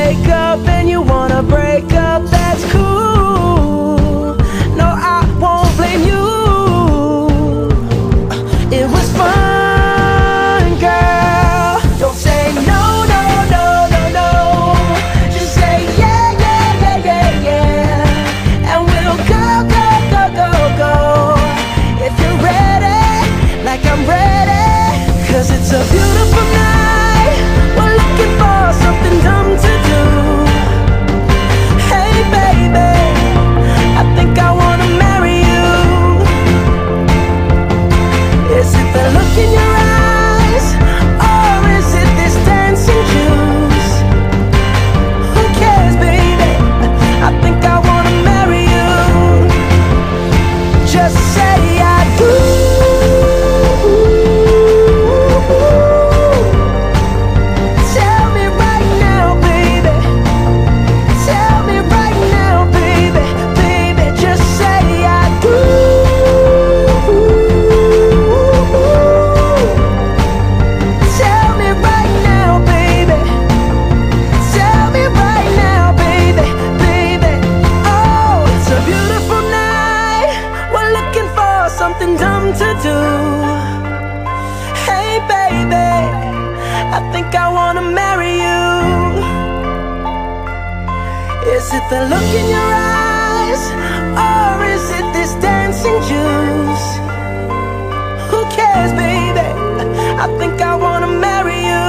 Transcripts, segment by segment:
wake up and you wanna break up, that's cool. No, I won't blame you. It was fun, girl. Don't say no, no, no, no, no. Just say yeah, yeah, yeah, yeah, yeah. And we'll go, go, go, go, go. If you're ready, like I'm ready. 'Cause it's a beautiful night. We're looking for something dumb to do. Hey baby, I think I wanna marry you. Is it the look in your eyes, or is it this dancing juice? Who cares, baby? I think I wanna marry you. Just say I do. Tell me right now, baby. Tell me right now, baby. Baby, just say I do. Tell me right now, baby. Tell me right now, baby. Baby, oh, it's a beautiful night. We're looking for something dumb to do. Hey baby, I think I wanna marry you. Is it the look in your eyes, or is it this dancing juice? Who cares, baby? I think I wanna marry you.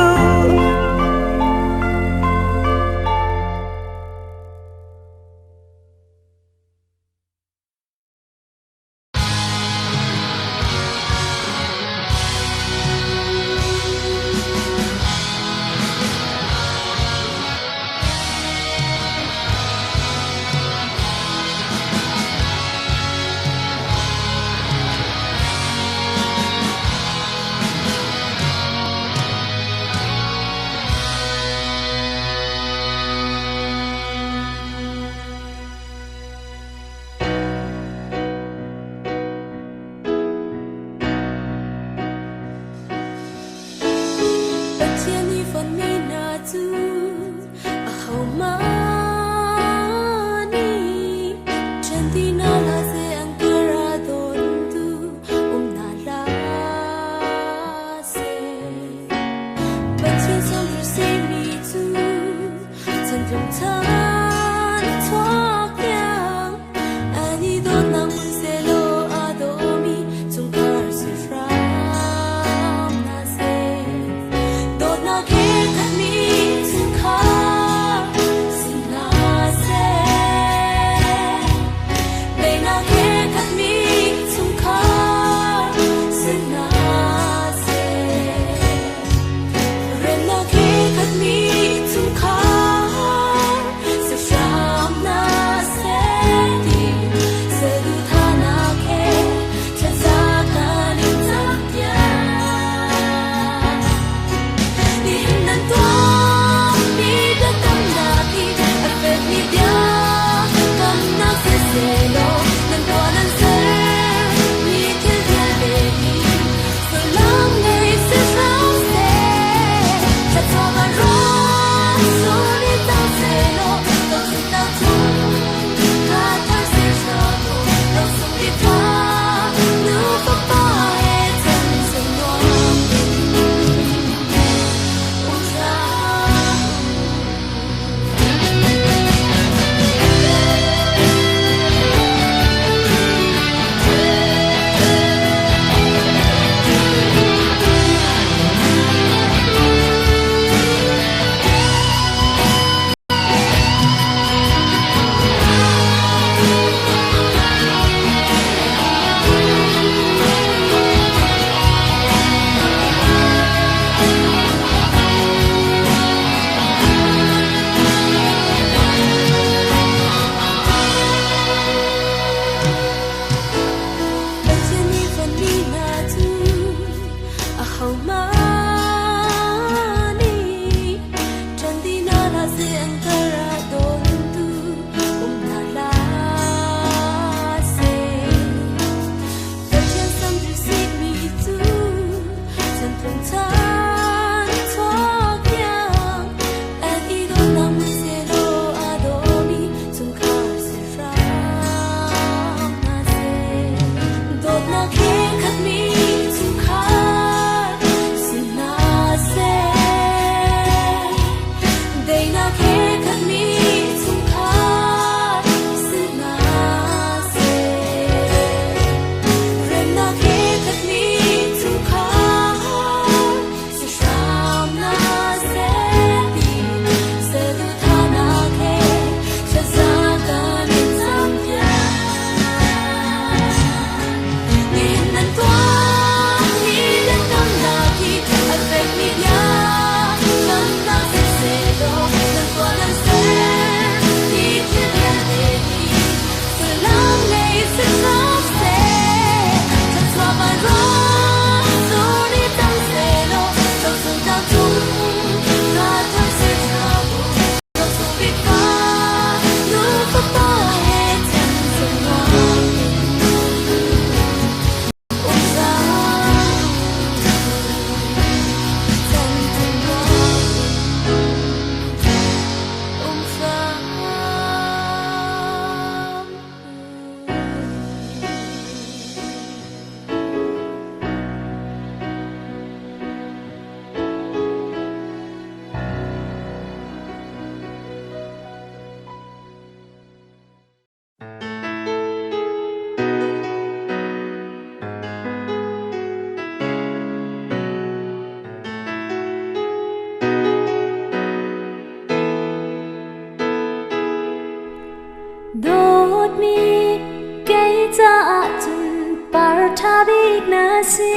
Tabik nasi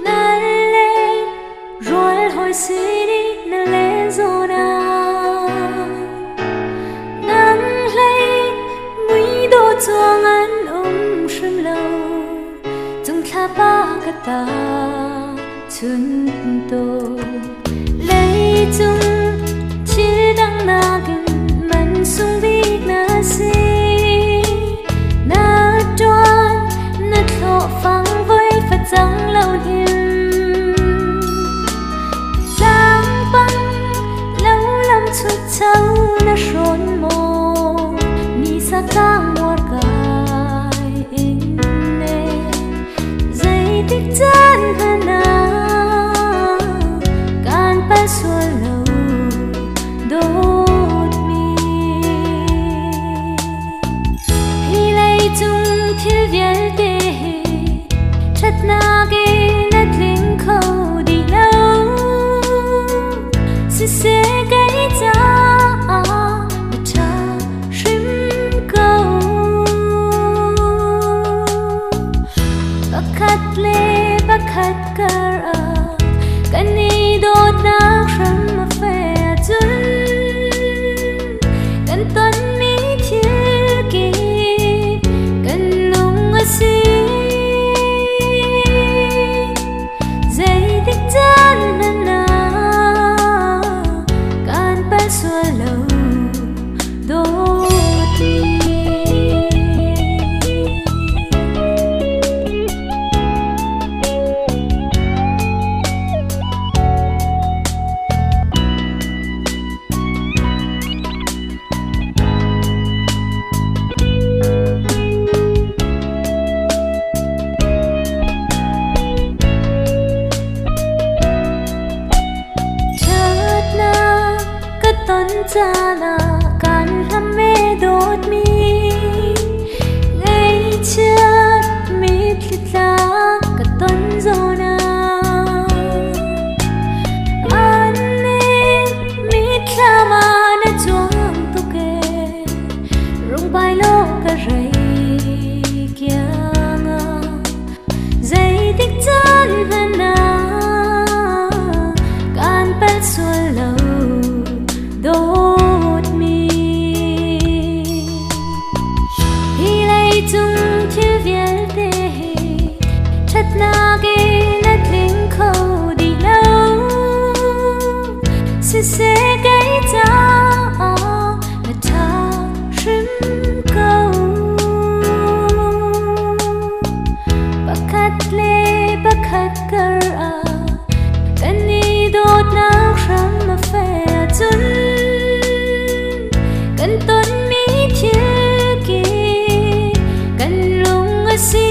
nale royal hoisini nale zona nang lay mui do chuang an shrim lo chung tha ba ka ta chun to lay chung chil dang na gin man sung bik nasi phang với phật trắng lâu hiền giang băng lâu lắm chút trâu nó rộn mồ mi sa tang một gai in nè dây tích chân hana can pa xuôi lâu đốt mi hi lay chung thiếu việt tê chất na ghi nét linh khâu đi lâu sẽ cái cha mà cha shim câu bắc khát car cái ni đốt nắng sớm mà phê chân cần tuấn mỹ thiên kỳ cần lung ở xí cha na can ham mê đốt mi ngày trước mít lít lá cả tuần rồi na anh em mít la mà na chuang tu kê rung bay lo cả rây kia nga dây tích chân hana can pel xuôi lâu đốt mi hi lay chung thiếu việt tê chất na ghi nét linh khâu đi lâu sẽ cái cha mà cha shrim câu bắc khát car cái ni đốt nắng sớm mà phê chân cần tuấn mỹ thiên kỳ cần lung ở xí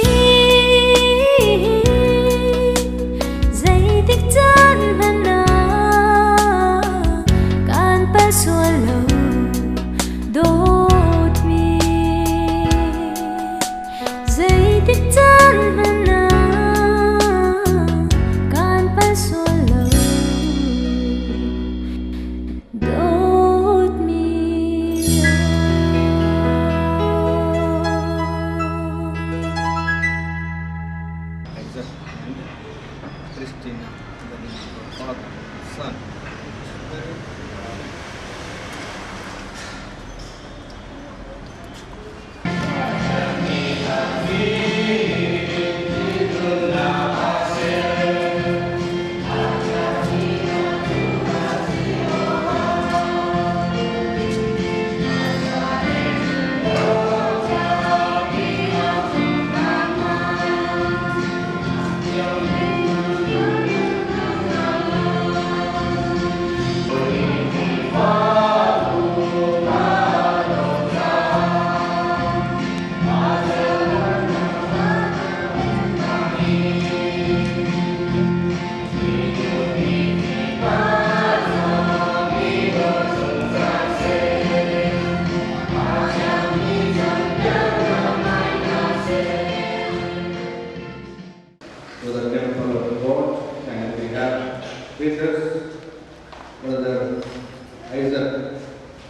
Esther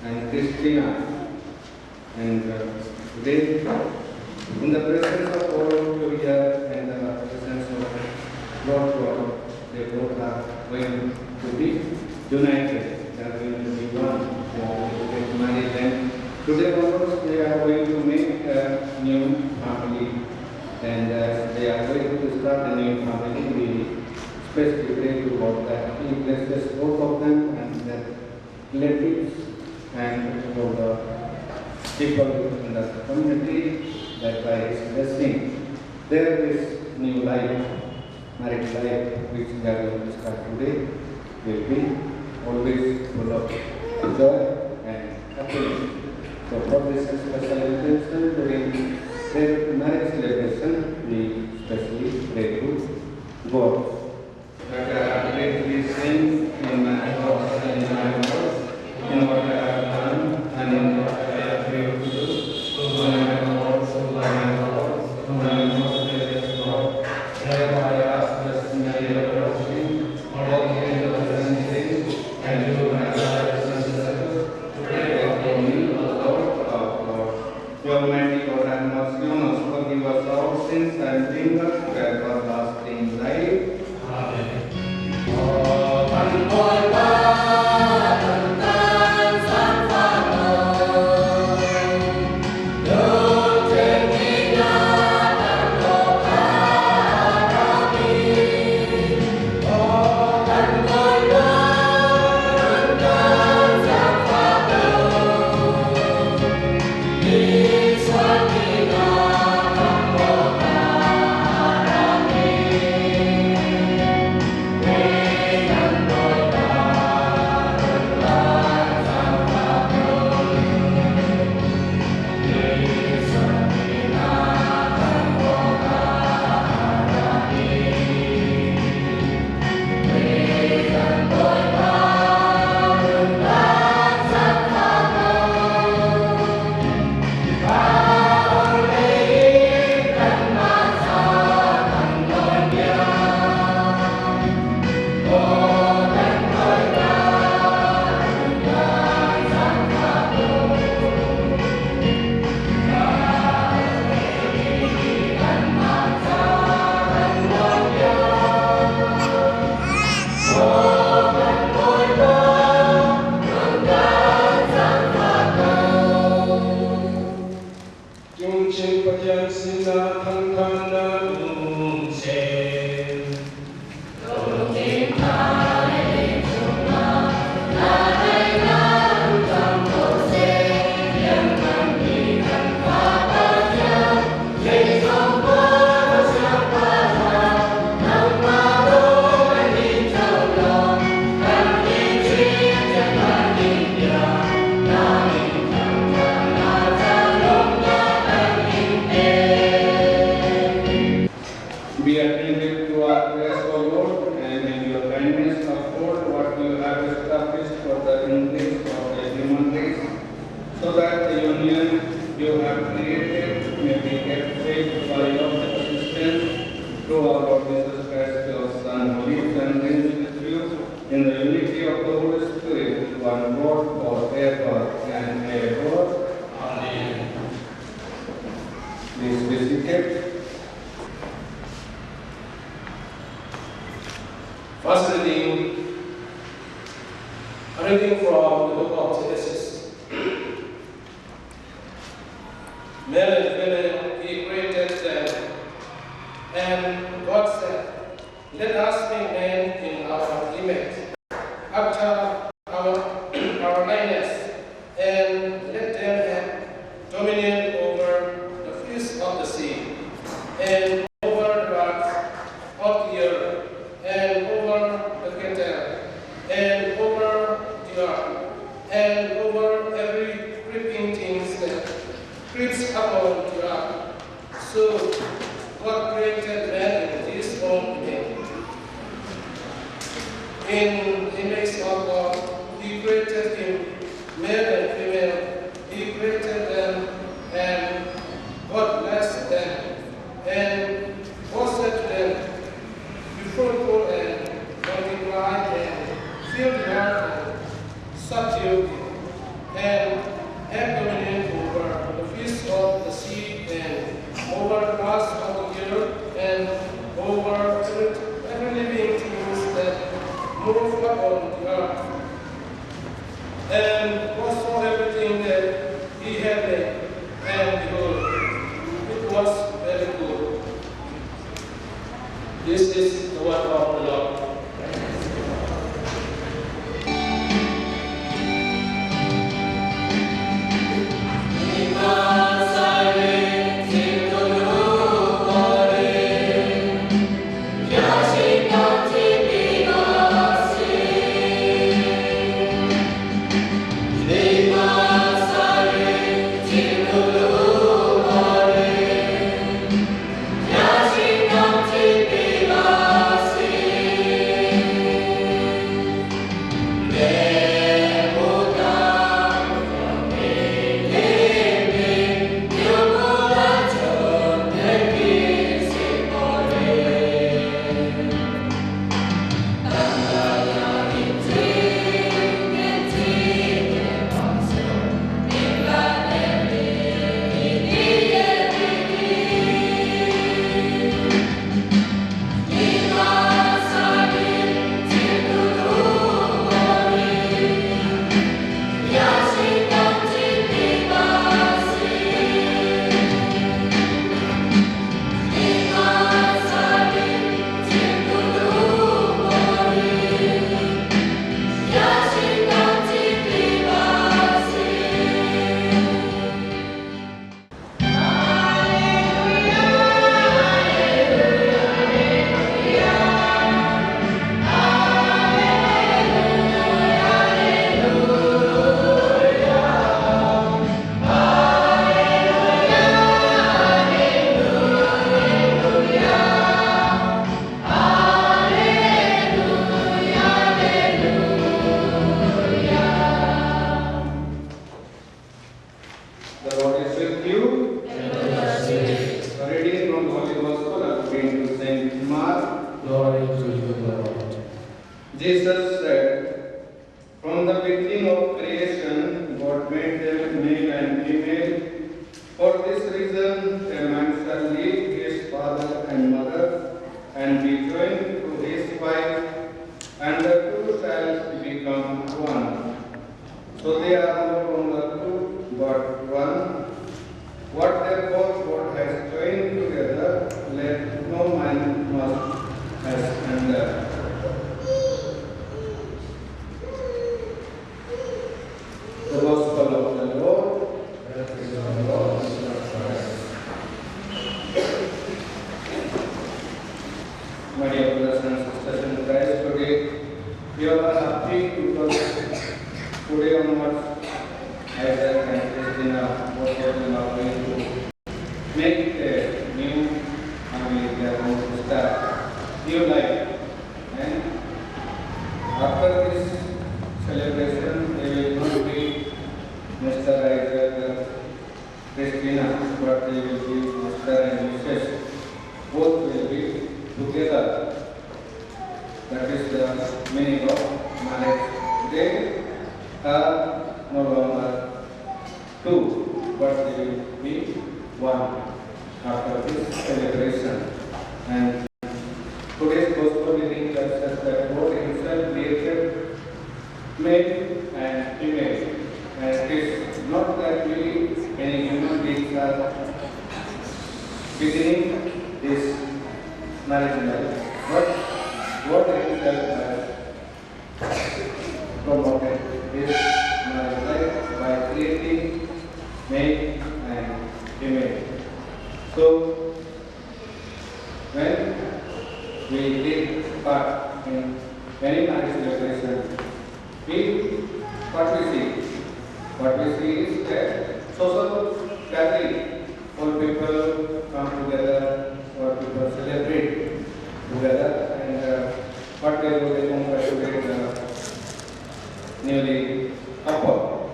and Christina. And today, in the presence of all of you here and the presence of Lord God, they both are going to be united. They are going to be one. They are going to get married. And today, onwards, they are going to make a new family. And they are going to start a new family. We especially pray to God that He blesses both of them and their relatives and all the people in the community, that by His blessing there is new life, married life, which we are going to start today, will be always full of joy and happiness. So for this special invitation during their marriage celebration, we especially pray to God. That I greatly sin in my thoughts and in my words, in what I have done and in what I have failed to do, through my thoughts, through my thoughts, through my most gracious Lord. Therefore I ask this Mary approaching, walking in the present things, and you, my brothers and sisters, to pray for me, O Lord, our God. Your mighty God and mercy on us, forgive us our sins and bring us to everlasting life. Amen. Be attentive to our prayers, O Lord, and in your kindness uphold what you have established for the increase of the human race, so that the union you have created may be kept safe by your assistance through our Lord Jesus Christ, your Son, who lives and reigns with you in the unity of the Holy Spirit, one God, forever and ever. Amen. Please be seated. First reading, a reading from the book of Genesis. Male and female, He created them, and God said, "Let us make man in our image, after our likeness, and let them have dominion over the fish of the sea, and over the birds of the earth, and over the cattle, and over the earth, and over every creeping thing that creeps upon the earth." So God created man in His own image. In the image of God, He created him, male and female. He created them, and God blessed them, and God said to them, "Be fruitful and multiply, and fill the earth and subdue it, over the past of the year and over every living things that move upon the earth. And God saw everything that he had made, and behold, it was very good. This is the word of the Lord. The Lord is with you. A reading from the Holy Gospel according to Saint Mark. Glory to you, Lord. Jesus said, "From the beginning of creation, God made them male and female. For this reason, a man shall leave his father and mother and be joined to his wife, and the two shall become one. So they are no longer two, but one. What therefore God has joined together, let no man must asunder." The Gospel of the Lord. Praise the Lord Jesus Christ. My dear brothers and sisters in Christ, today we are happy because today onwards Isaac and Christina both of them are going to make a new family, they are going to start new life. And after this celebration, they will not be Mr. Isaac, Christina, but they will be Mr. and Mrs. Both will be together. That is the meaning of marriage. They are no longer two, but they will be one after this celebration. And today's Gospel reading tells us that God Himself created male and female. And it is not that we, any human beings, are beginning this marriage life, but God Himself has promoted this marriage life by creating male and female. So, when we take part in any marriage celebration, what we see is that social gathering, all people come together, all people celebrate together, and what they do, they congratulate the newly couple.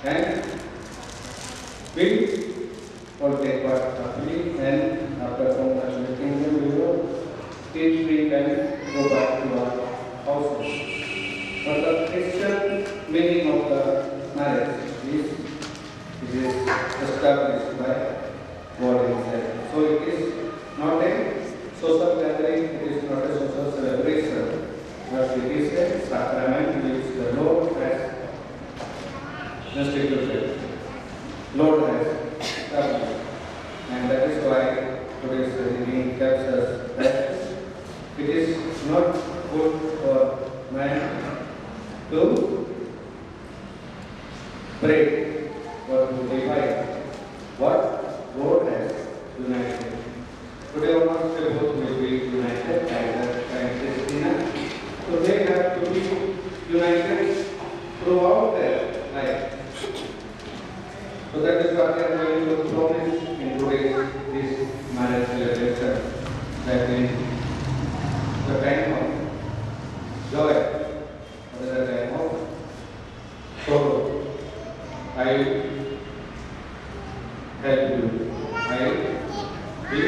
And we all take part happily, and after congratulating them, each we can go back to our houses. But the Christian meaning of the marriage is, it is established by God Himself. instituted. Lord has established. And that is why today's reading tells us that it is not good for man to break or to divide what God has united. Today all of the both will be united and Christina. So they have to be united throughout their life. So that is what I am going to promise in today's this marriage celebration, that in the time of joy or the time of sorrow, I will help you. I will be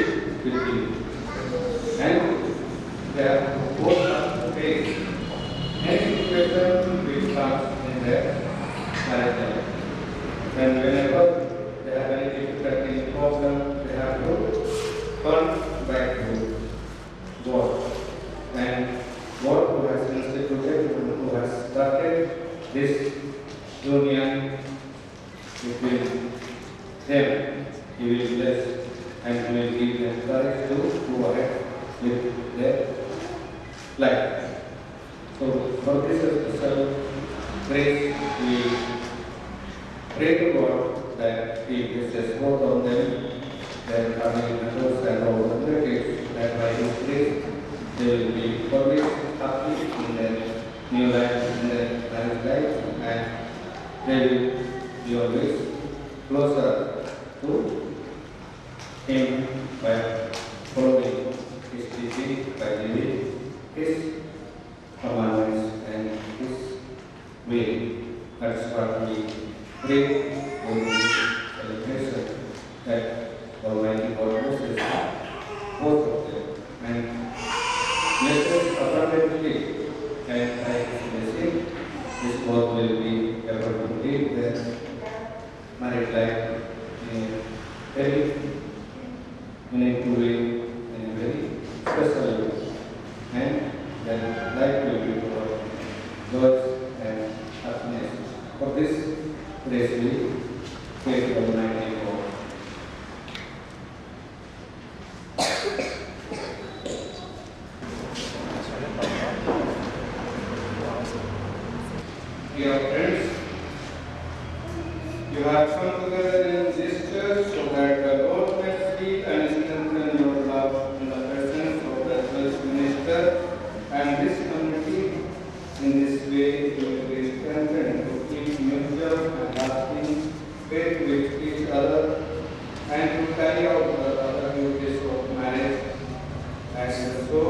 with you. And there both have to face any situation which comes in their marriage life. And whenever they have any difficulty, problem, they have to turn back to God. And God who has instituted, who has started this union between them, He will bless and He will give them courage to go ahead with their life. So for this special grace, we pray to God that He blesses both of them, their family members and all the relatives, that by His grace they will be always happy in their new life, in their married life, and they will be always closer to Him by following His teaching, by living His commandments and His way. That's what we pray in this celebration, that Almighty God blesses both of them and blesses abundantly, and by His blessing, this both will be able to live their married life in a very meaningful way, in a very special way, and then life will be full of joy and happiness. For this, praise we pray to Almighty God. Dear friends, you have come together in this church so that the Lord may speak and strengthen your love in the presence of the church minister and this community. In this way, you will be strengthened to keep mutual and lasting faith with each other and to carry out the other duties of marriage. And so,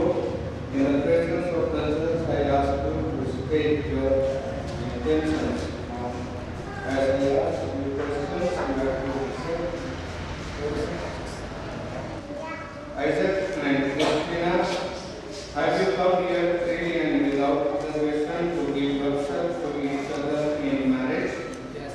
in the presence of the church, I ask you to state your intentions. As I ask you questions, you have to answer. Isaac and Christina, have you come here freely and without reservation to give yourself to each other in marriage? Yes.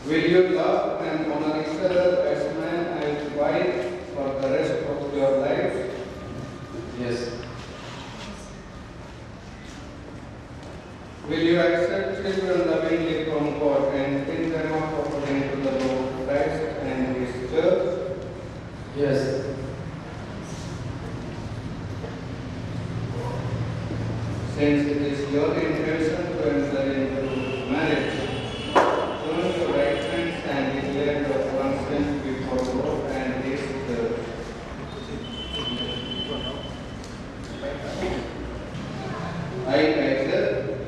Will you love and honor each other as man and wife for the rest of your lives? Yes. Will you accept children lovingly from God and bring them up according to the law of Christ and His church? Yes. Since it is your intention to enter into marriage, turn your right hands and declare your consent before God and His church. I, Isaac,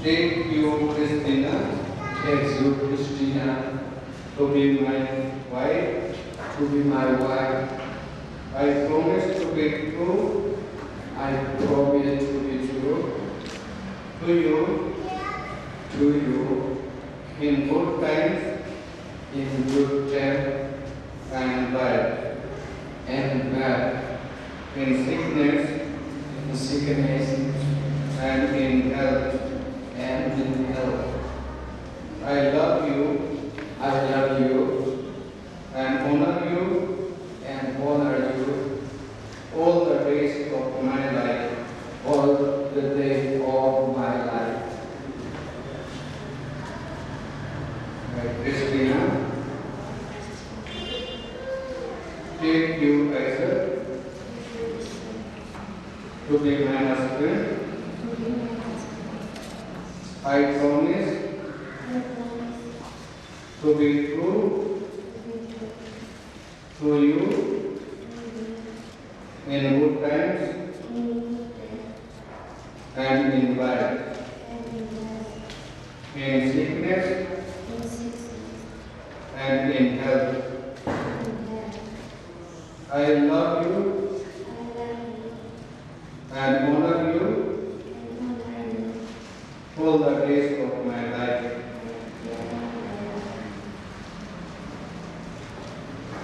take you, Christina, Takes you, Christina, to be my wife. to be my wife. I promise to be true I promise to be true to you to you in good times in good time and bad, and bad, in sickness in sickness and in health. and in health. I love you I love you and honor you and honor you all the days of my life. all the days of my life. Christina, take you as to be my husband. I promise to be true to you in good times and in bad, in sickness and in health. I love you and honor you all the days of my life.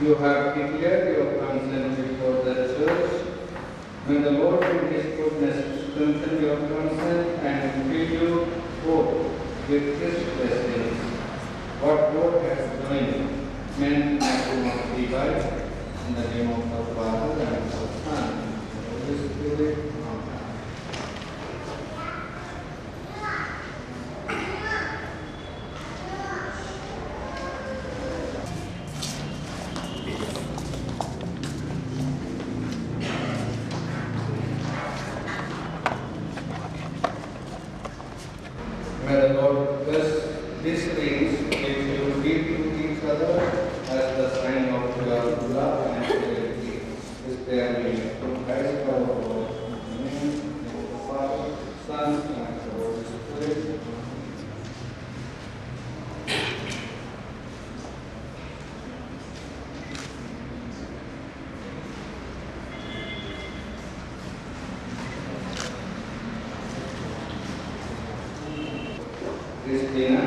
You have declared your consent before the church. May the Lord in His goodness strengthen your consent and fill you both with His blessings. What God has joined, men and women divide. In the name of the Father and of the Son and of the Holy Spirit. Amen. May the Lord bless these rings which you give to each other as the sign of your love and fidelity. Is there me through Christ our Lord. Amen. In the name of the Father, Son, and the Holy Spirit. Christina,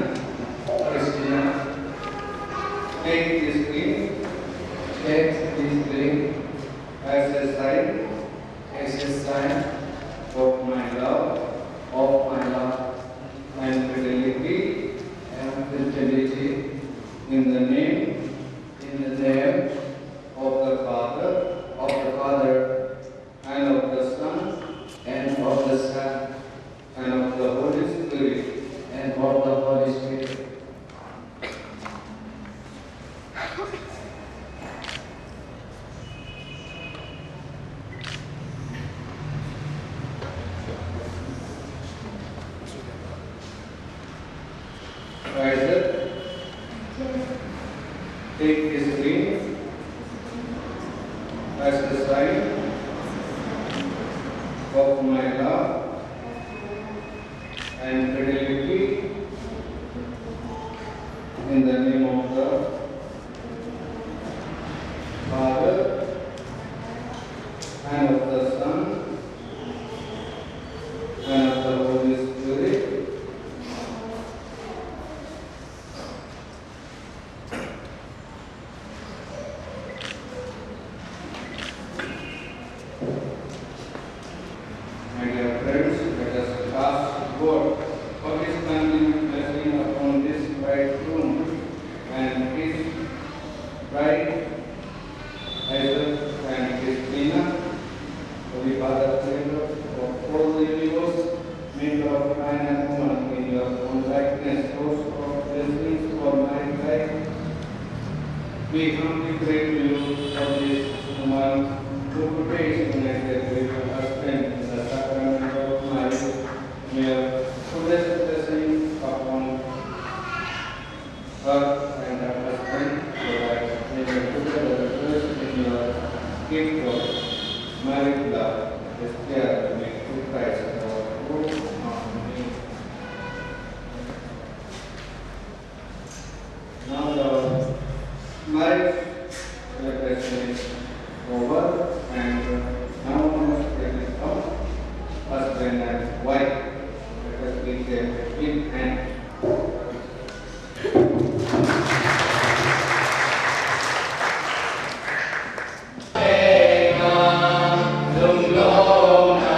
take this ring as a sign of my love and fidelity in the name of the Father and of the Son and of the Holy Spirit. Isaac, take this ring as a sign of my love and fidelity in the name of the Father and of the Son and of the Holy Spirit. My dear friends, let us ask God for His continued blessing upon this bridegroom and his bride, Isaac and Christina, Holy Father, Creator of all the universe, maker of man and woman in your own likeness, source of blessings for my life. We humbly pray to you for this woman who today is united with her husband in the sacrament of marriage. May your fullest blessing upon her and her husband, so that they may together rejoice in your gift of married love, as care to make through Christ our Lord. Amen. Now the marriage celebration is over, and now we must become husband and wife. Let us give them a big hand. Lung lô na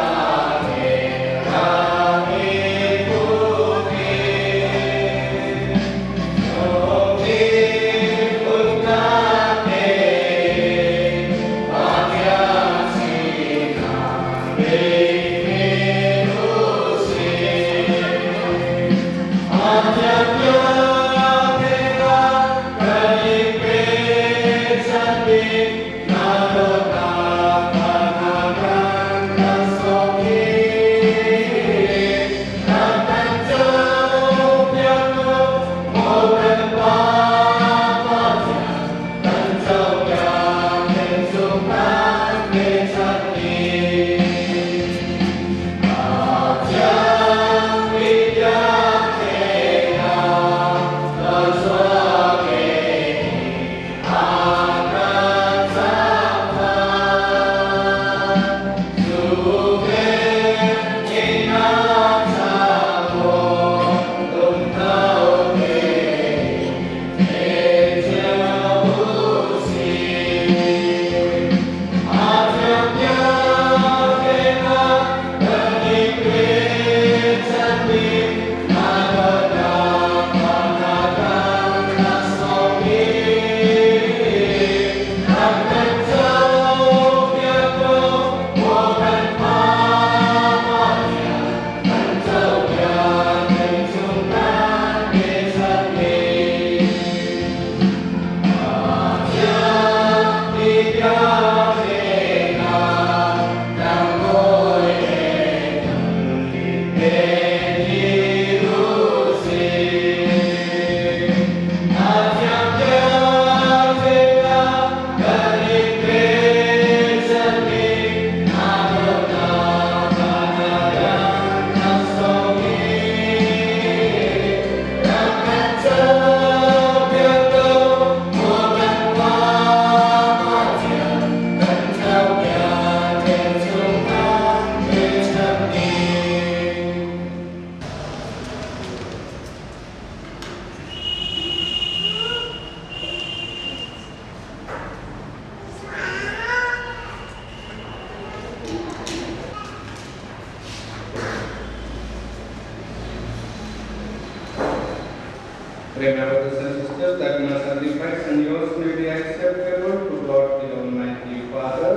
Remember, brothers and sisters, that my sacrifice and yours may be acceptable to God the Almighty Father.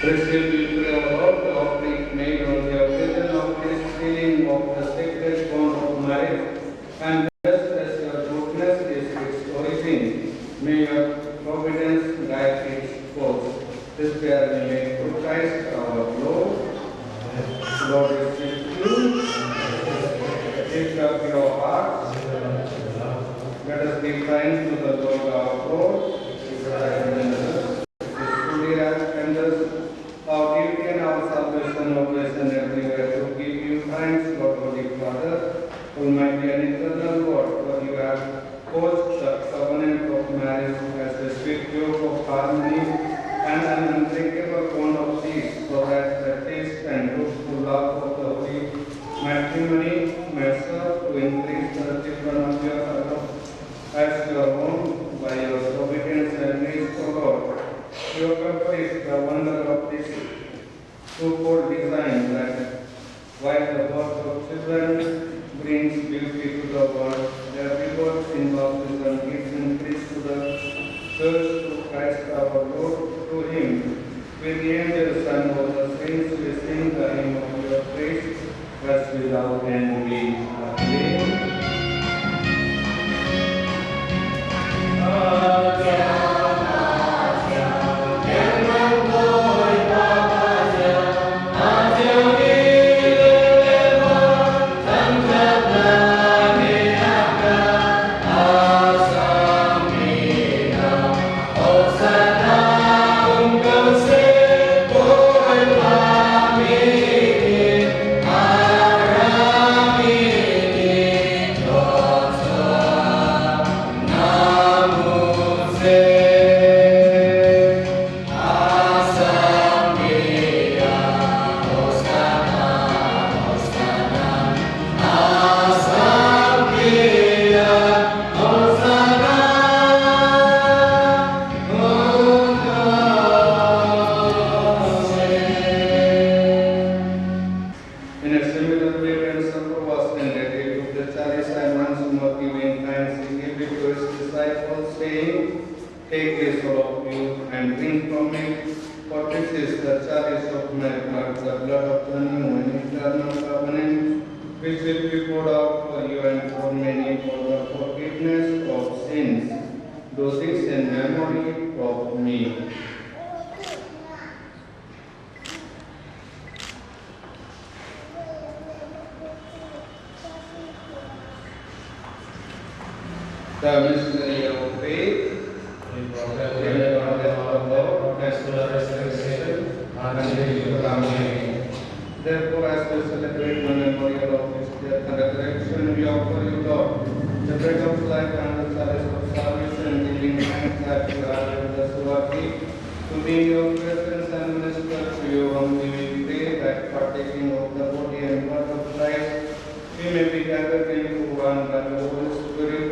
Receive, we pray, O Lord, the offering made on the occasion of this sealing of the sacred bond of marriage, and just as your goodness is its origin, may your providence guide its course. This prayer we make through Christ our Lord. Lord is with you. Lift up your hearts. Let us give thanks to the Lord our God. Truly and us our duty and our salvation always and everywhere to give you thanks, Lord Holy Father, Almighty and eternal God, for you have forged the covenant of marriage as a sweet yoke of harmony and an unbreakable bond of peace, so that the taste and fruitful love of the holy matrimony may serve to increase the children of your Father as your own by your obedience and grace, O Lord. You accomplish the wonder of this twofold design that while the birth of children brings beauty to the world, their reward in baptism gives increase to the church through Christ our Lord. Through him, with the angels and all the saints, we sing the hymn of your praise, as without end we acclaim. In a similar way, when supper was ended, he took the chalice and once more giving thanks, he gave it to his disciples, saying, "Take this, all of you, and drink from it, for this is the chalice of my blood, the blood of the new and eternal covenant, which will be poured out for you and for many for the forgiveness of sins. Do this in memory of me." The mystery of faith, in the death of Lord, as well as resurrection, and Amen. Therefore, as we celebrate the memorial of his death and resurrection, we offer you, Lord, the bread of life and the chalice of salvation, giving thanks that you have with us worthy to be in your presence and minister to you. Humbly we pray that partaking of the body and blood of Christ, we may be gathered into one by the Holy Spirit.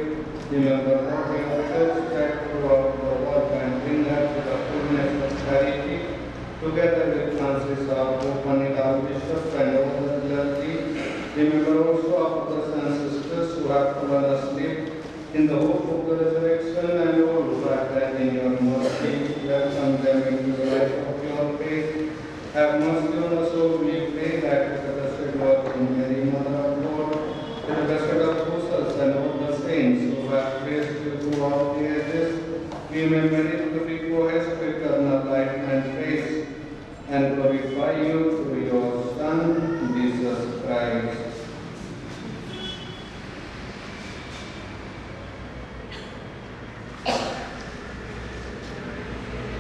Remember, Lord, your church that throughout the world and bring her to the fullness of charity, together with Francis, our Pope, and our Bishop, and all the clergy. Remember also our brothers and sisters who have fallen asleep in the hope of the resurrection, and all who are dead in your mercy. Welcome them into the life of your faith. Have mercy on us all, we pray, that the blessed Virgin Mary, Mother of God, the blessed apostles and all the saints who have praised you throughout the ages, we may merit to be co-heirs to eternal life and praise, and glorify you through your Son, Jesus Christ.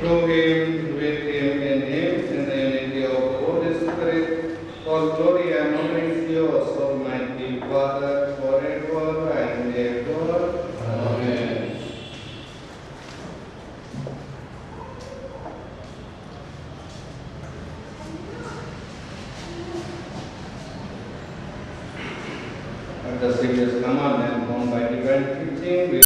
Through him, with him, in him, in the unity of the Holy Spirit, all glory and honor is yours, Almighty Father, forever and ever. Amen. At the Savior's command and bound by divine teaching, we